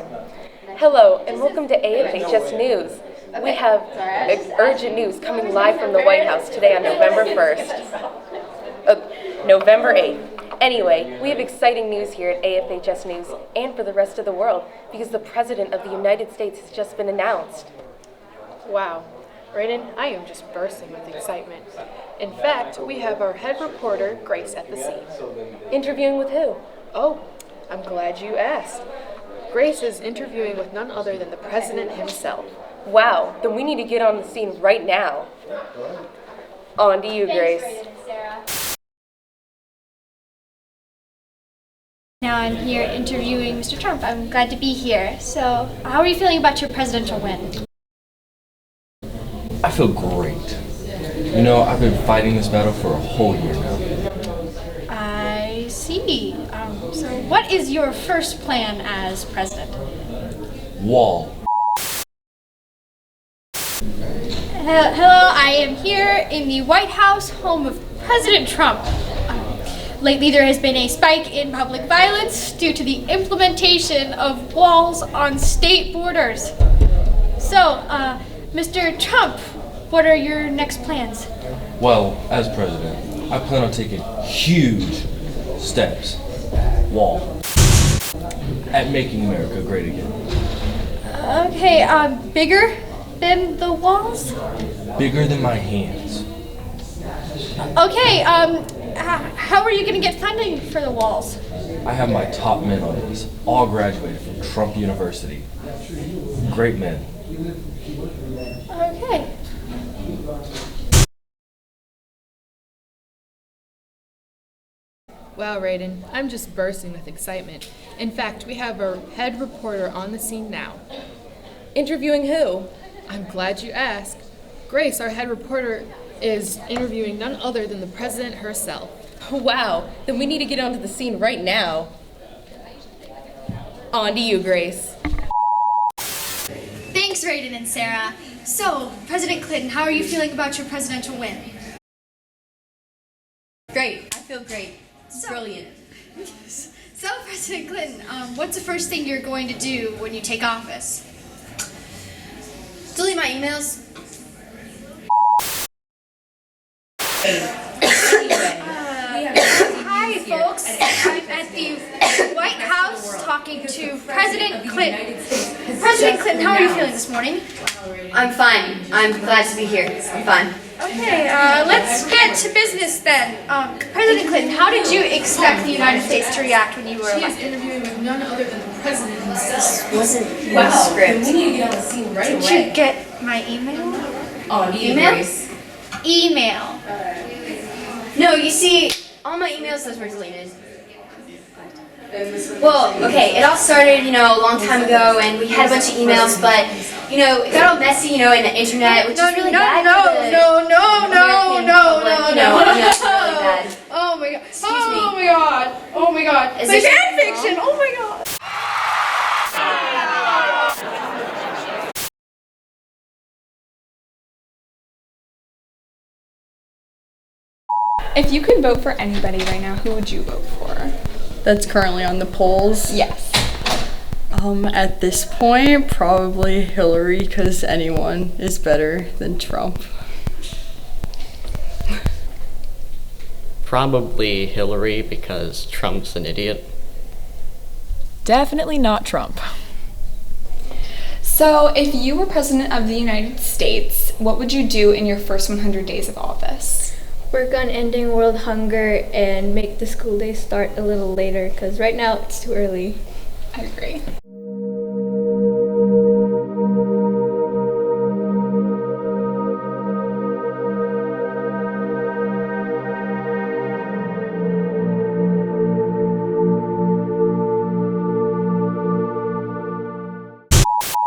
on. Hello, and welcome to AFHS News. We have urgent news coming live from the White House today on November 1st. November 8th. Anyway, we have exciting news here at AFHS News and for the rest of the world because the President of the United States has just been announced. Wow. Raiden, I am just bursting with excitement. In fact, we have our head reporter, Grace, at the scene. Interviewing with who? Oh, I'm glad you asked. Grace is interviewing with none other than the President himself. Wow, then we need to get on the scene right now. On to you, Grace. Now I'm here interviewing Mr. Trump. I'm glad to be here. So, how are you feeling about your presidential win? I feel great. You know, I've been fighting this battle for a whole year now. I see. So what is your first plan as president? Wall. Hello, I am here in the White House, home of President Trump. Lately there has been a spike in public violence due to the implementation of walls on state borders. So, Mr. Trump, what are your next plans? Well, as president, I plan on taking huge steps, wall, at making America great again. Okay, bigger than the walls? Bigger than my hands. Okay, how are you going to get funding for the walls? I have my top men on this, all graduated from Trump University. Great men. Okay. Wow, Raiden, I'm just bursting with excitement. In fact, we have our head reporter on the scene now. Interviewing who? I'm glad you asked. Grace, our head reporter, is interviewing none other than the President herself. Wow, then we need to get onto the scene right now. On to you, Grace. Thanks, Raiden and Sarah. So, President Clinton, how are you feeling about your presidential win? Great. I feel great. Brilliant. So, President Clinton, what's the first thing you're going to do when you take office? Delete my emails. Hi, folks. I'm at the White House talking to President Clinton. President Clinton, how are you feeling this morning? I'm fine. I'm glad to be here. I'm fine. Okay, let's get to business then. President Clinton, how did you expect the United States to react when you were She is elected? interviewing with none other than the President himself. Wasn't in the Wow, then script. we need to get on the scene right Did away. you get my email? On to you, Email? Grace. Email. No, you see, all my emails, those were deleted. Well, okay, it all started, a long time ago, and we had a bunch of emails, but, it got all messy, in the internet, which is really bad for the American public, it's really bad. Oh my god. Excuse me. Oh my god. Oh my god. Is My there fan something fiction. wrong? Oh my god. If you could vote for anybody right now, who would you vote for? That's currently on the polls. Yes. At this point, probably Hillary, because anyone is better than Trump. Probably Hillary because Trump's an idiot. Definitely not Trump. So, if you were president of the United States, what would you do in your first 100 days of office? Work on ending world hunger and make the school day start a little later because right now it's too early. I agree.